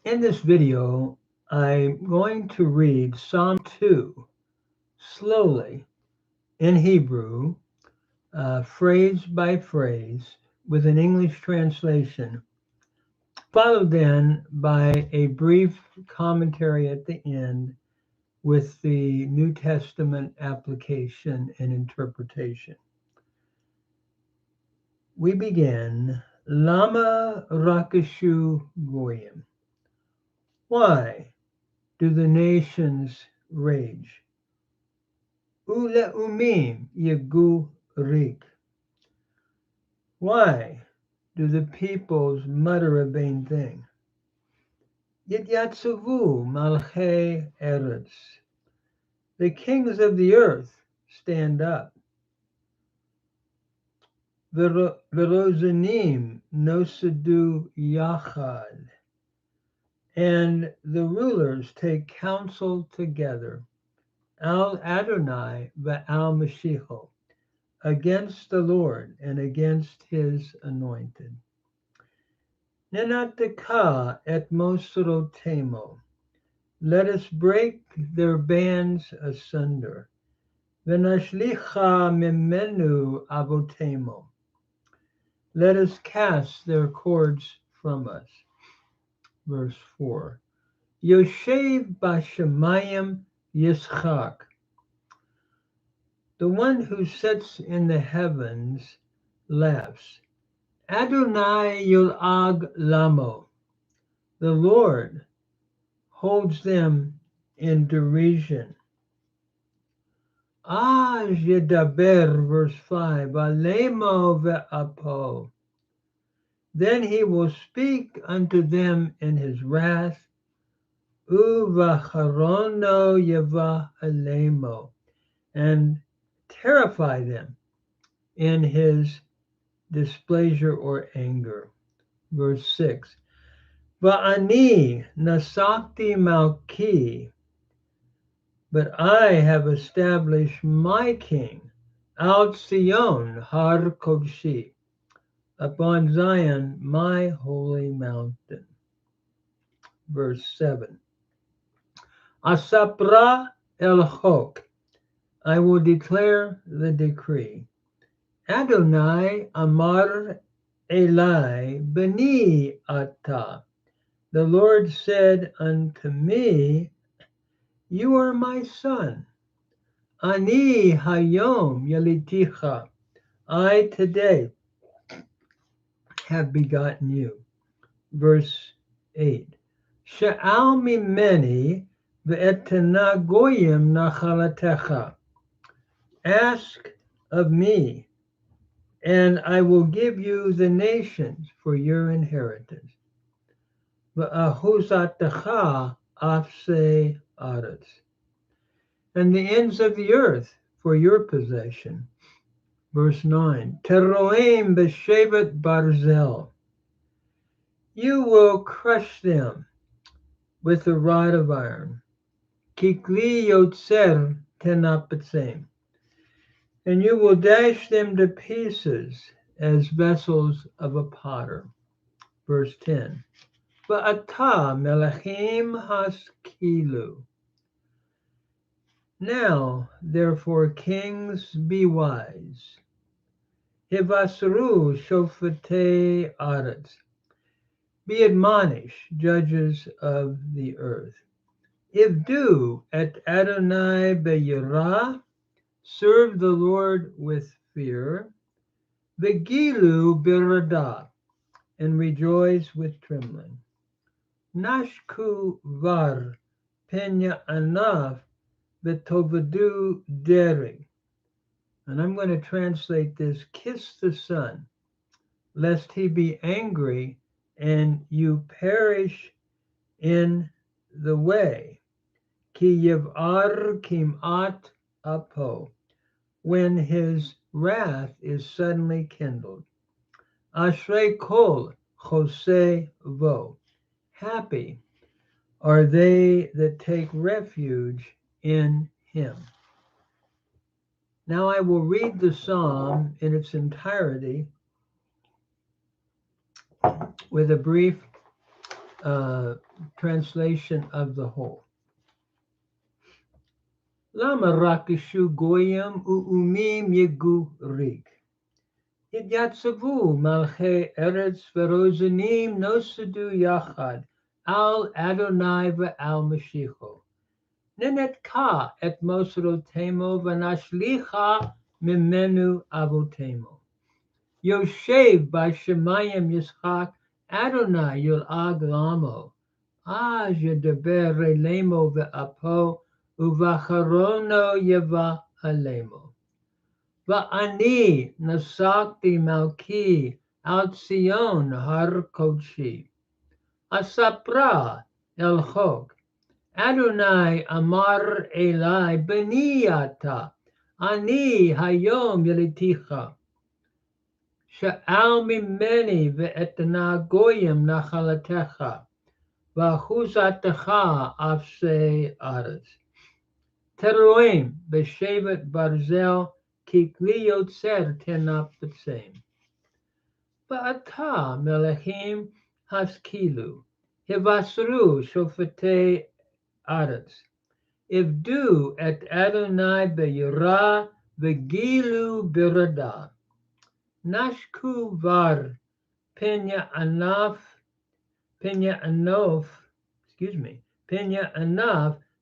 In this video, I'm going to read Psalm 2 slowly in Hebrew, phrase by phrase, with an English translation, followed then by a brief commentary at the end with the New Testament application and interpretation. We begin, Lama Rakashu Goyim. Why do the nations rage? Ule umim yegu rik. Why do the peoples mutter a vain thing? Yidyatsuvu malchei eretz. The kings of the earth stand up. Verozanim nosadu yachad. And the rulers take counsel together. Al Adonai ve'al Mashiach, against the Lord and against his anointed. Nenataka et mosrotemo. Let us break their bands asunder. Venashlicha mimenu avotemo. Let us cast their cords from us. Verse 4. Yoshev bashamayim yischak. The one who sits in the heavens laughs. Adonai yul'ag lamo. The Lord holds them in derision. Yedaber, verse 5, alemo ve'apo. Then he will speak unto them in his wrath, uvacharono yeva alemo, and terrify them in his displeasure or anger. Verse 6. Va'ani nasakti malki, but I have established my king, Al Sion har kodshi, upon Zion my holy mountain. Verse 7. Asapra el chok, I will declare the decree. Adonai amar Eli beni ata. The Lord said unto me, you are my son. Ani hayom yaliticha. I today have begotten you. Verse 8. Sha'al mimeni ve'etana goyim nachalatecha. Ask of me, and I will give you the nations for your inheritance. V'ahuzatecha afse aretz. And the ends of the earth for your possession. Verse 9. Teroim b'shevet barzel. You will crush them with the rod of iron. Kikli yotzer tenapetzem. And you will dash them to pieces as vessels of a potter. Verse 10. Va'ata melachim haskilu. Now, therefore, kings, be wise. Hivasru shofetei aretz. Be admonished, judges of the earth. Ivdu et Adonai beyirah. Serve the Lord with fear. Begilu biradah. And rejoice with trembling. Nashku var penya anaf betovadu deri. And I'm going to translate this, kiss the Son, lest he be angry and you perish in the way. Ki yiv'ar kim'at apo, when his wrath is suddenly kindled. Ashrei kol chosei vo. Happy are they that take refuge in him. Now I will read the psalm in its entirety with a brief translation of the whole. Lama rakishu goyim uumim yegurik. Hidyatsavu malche eretz verozanim nosadu yachad al Adonai ve'al Mashicho. Nenetka et mosrotemo v'nashlicha mimenu avotemo. Yoshev b'shemayim Yitzchak Adonai yul'ag lamo. Az yedaber relemo ve'apo uvacharono yeva halemo. Va'ani nasakti malki al Tzion har kodshi. Asapra el chok. Adonai amar Eli beniyata. Ani hayom yeliticha. Sha'al mimeni ve'etna goyim nachalatecha. V'achuzatecha afsei aretz. Teroim b'shevet barzel kikli yotzer tenap b'tseim. Va'ata melechim haskilu. Hivasru shofetei aretz. Ivdu et Adonai b'yira v'gilu birada. Nashku var penya anof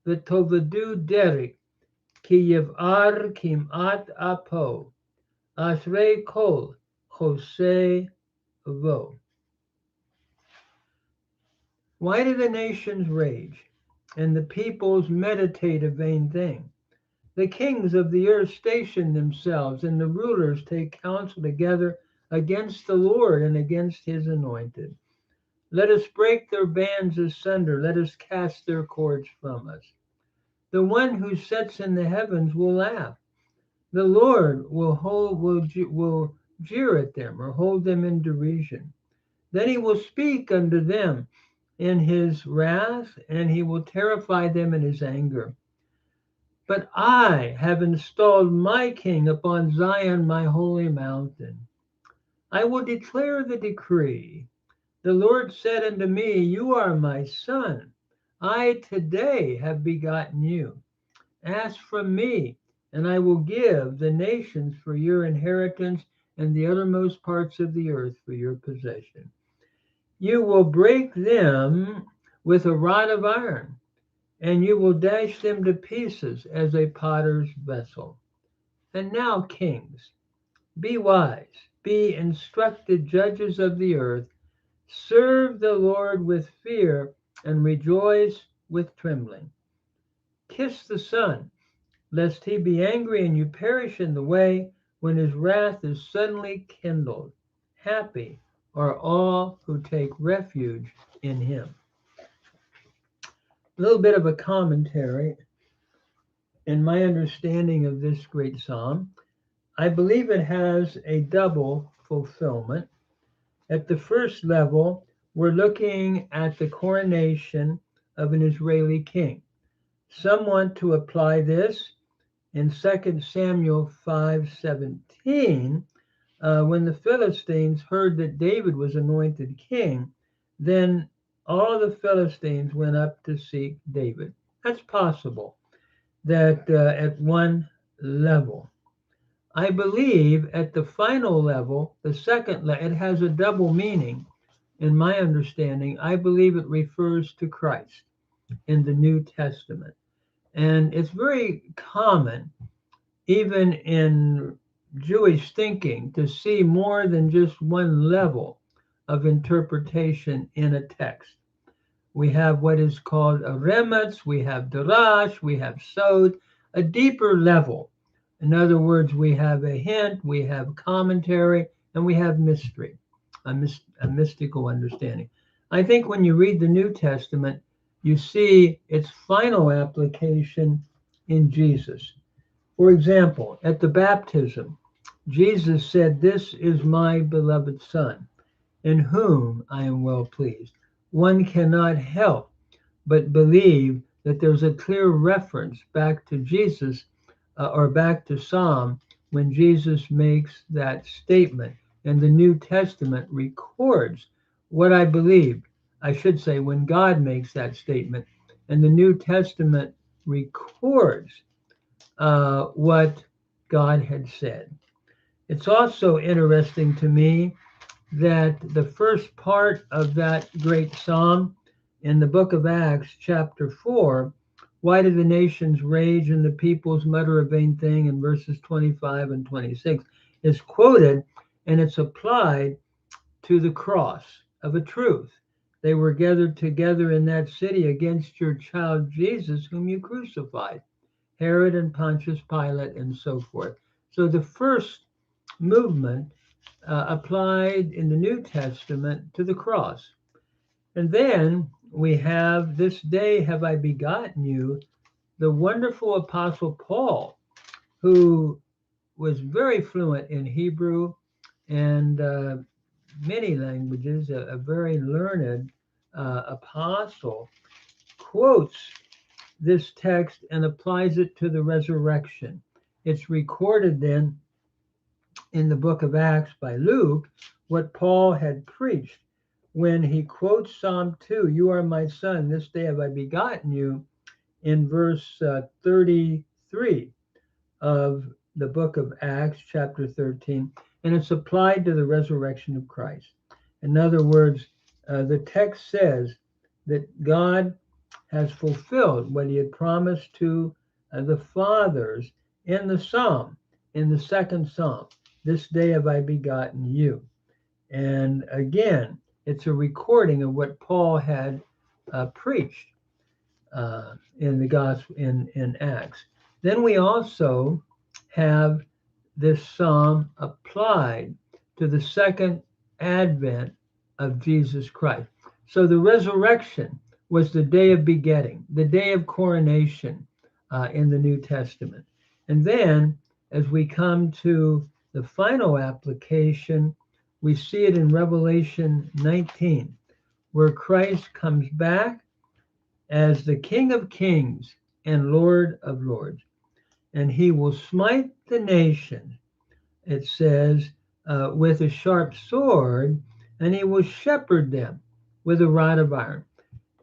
v'tovadu derek ki yiv'ar kim'at apo ashrei kol chosei vo. Why do the nations rage and the peoples meditate a vain thing? The kings of the earth station themselves, and the rulers take counsel together against the Lord and against his anointed. Let us break their bands asunder. Let us cast their cords from us. The one who sits in the heavens will laugh. The Lord will jeer at them or hold them in derision. Then he will speak unto them in his wrath, and he will terrify them in his anger. But I have installed my king upon Zion, my holy mountain. I will declare the decree. The Lord said unto me, You are my son. I today have begotten you. Ask from me, and I will give the nations for your inheritance and the uttermost parts of the earth for your possession. You will break them with a rod of iron, and you will dash them to pieces as a potter's vessel. And now, kings, be wise, be instructed judges of the earth, serve the Lord with fear and rejoice with trembling. Kiss the Son, lest he be angry and you perish in the way when his wrath is suddenly kindled. Happy are all who take refuge in him. A little bit of a commentary in my understanding of this great psalm. I believe it has a double fulfillment. At the first level, we're looking at the coronation of an Israeli king. Some want to apply this in 2 Samuel 5:17, when the Philistines heard that David was anointed king, then all the Philistines went up to seek David. That's possible that at one level. I believe at the final level, the second level, it has a double meaning. In my understanding, I believe it refers to Christ in the New Testament. And it's very common, even in Jewish thinking, to see more than just one level of interpretation in a text. We have what is called a remetz, we have darash, we have sod, a deeper level. In other words, we have a hint, we have commentary, and we have mystery, a mystical understanding. I think when you read the New Testament, you see its final application in Jesus. For example, at the baptism, Jesus said, This is my beloved Son, in whom I am well pleased. One cannot help but believe that there's a clear reference back to Jesus or back to Psalm when Jesus makes that statement. And the New Testament records what I believe I should say, when God makes that statement, and the New Testament records what God had said. It's also interesting to me that the first part of that great psalm in the book of Acts, chapter 4, why do the nations rage and the peoples mutter a vain thing, in verses 25 and 26, is quoted, and it's applied to the cross of a truth. They were gathered together in that city against your child Jesus, whom you crucified, Herod and Pontius Pilate, and so forth. So the first movement applied in the New Testament to the cross. And then we have, this day have I begotten you, the wonderful Apostle Paul, who was very fluent in Hebrew and many languages, a very learned apostle, quotes this text and applies it to the resurrection. It's recorded then in the book of Acts by Luke what Paul had preached when he quotes Psalm 2, you are my son, this day have I begotten you, in verse 33 of the book of Acts, chapter 13, and it's applied to the resurrection of Christ. In other words, the text says that God has fulfilled what he had promised to the fathers in the psalm, in the second psalm, this day have I begotten you. And again, it's a recording of what Paul had preached in the gospel in Acts. Then we also have this psalm applied to the second advent of Jesus Christ. So the resurrection was the day of begetting, the day of coronation in the New Testament. And then as we come to the final application, we see it in Revelation 19, where Christ comes back as the King of Kings and Lord of Lords. And he will smite the nation, it says, with a sharp sword, and he will shepherd them with a rod of iron.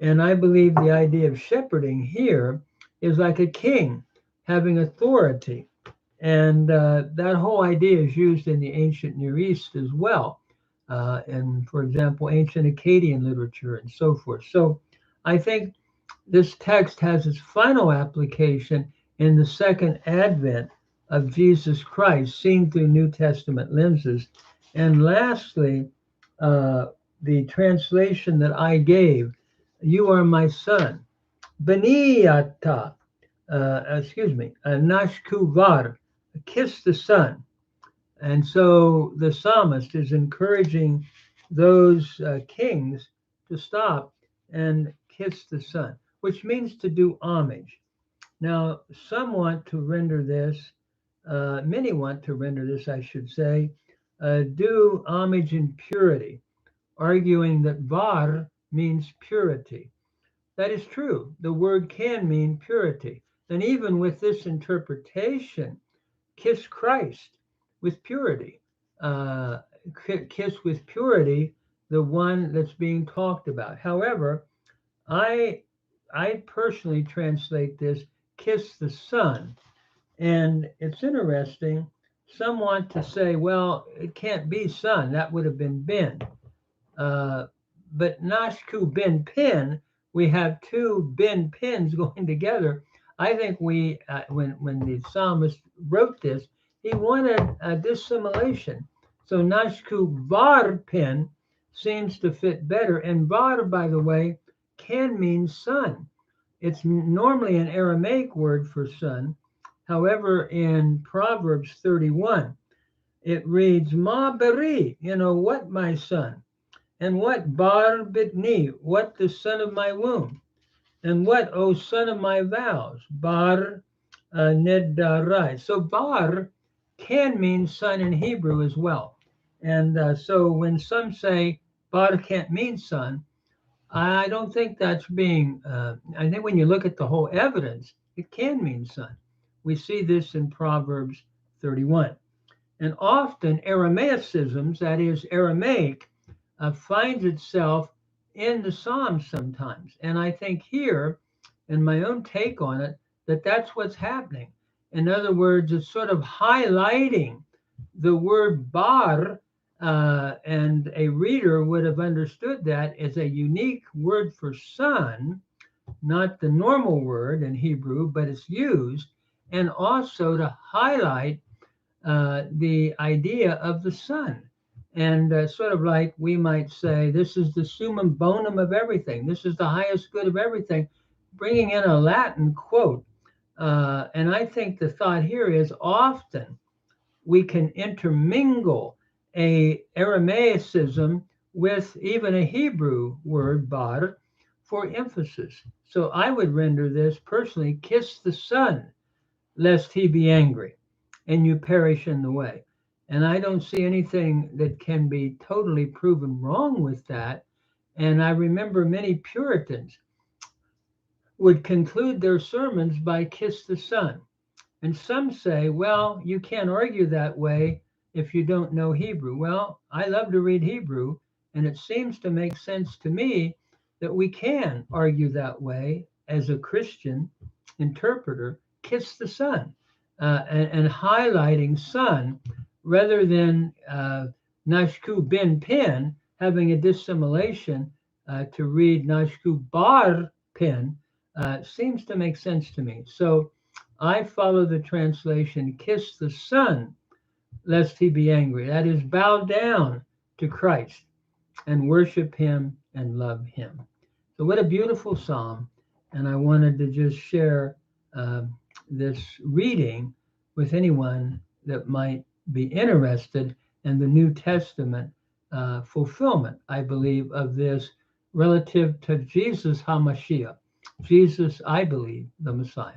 And I believe the idea of shepherding here is like a king having authority. And that whole idea is used in the ancient Near East as well. And for example, ancient Akkadian literature and so forth. So I think this text has its final application in the second advent of Jesus Christ, seen through New Testament lenses. And lastly, the translation that I gave, you are my son, Beniata, Nashkuvar, kiss the son. And so the psalmist is encouraging those kings to stop and kiss the son, which means to do homage. Now, some want to render this, many want to render this, I should say, do homage in purity, arguing that var means purity. That is true. The word can mean purity. And even with this interpretation, kiss Christ with purity. Kiss with purity the one that's being talked about. However, I personally translate this kiss the son. And it's interesting. Some want to say, well, it can't be son. That would have been Ben. But Nashku Ben Pin, we have two Ben Pins going together. I think when the psalmist wrote this, he wanted a dissimilation. So Nashku Var Pin seems to fit better. And Var, by the way, can mean son. It's normally an Aramaic word for son. However, in Proverbs 31, it reads, Ma beri, what, my son? And what, bar bitni, what, the son of my womb? And what, O son of my vows? Bar nedarai. So bar can mean son in Hebrew as well. And so when some say bar can't mean son, I don't think that's being, I think when you look at the whole evidence, it can mean son. We see this in Proverbs 31. And often Aramaicisms, that is Aramaic, finds itself in the Psalms sometimes. And I think here, in my own take on it, that that's what's happening. In other words, it's sort of highlighting the word bar, and a reader would have understood that as a unique word for son, not the normal word in Hebrew, but it's used, and also to highlight the idea of the Son. And sort of like we might say, this is the summum bonum of everything. This is the highest good of everything, bringing in a Latin quote. And I think the thought here is often we can intermingle a Aramaicism with even a Hebrew word, bar, for emphasis. So I would render this personally, kiss the Son, lest he be angry and you perish in the way. And I don't see anything that can be totally proven wrong with that. And I remember many Puritans would conclude their sermons by kiss the Son. And some say, well, you can't argue that way if you don't know Hebrew. Well, I love to read Hebrew, and it seems to make sense to me that we can argue that way as a Christian interpreter, kiss the Son, and highlighting Son rather than Nashku bin Pin, having a dissimilation to read Nashku bar Pin, seems to make sense to me. So I follow the translation, kiss the Son, lest he be angry. That is, bow down to Christ and worship him and love him. So what a beautiful psalm. And I wanted to just share this reading with anyone that might be interested in the New Testament fulfillment, I believe, of this relative to Jesus HaMashiach. Jesus, I believe, the Messiah.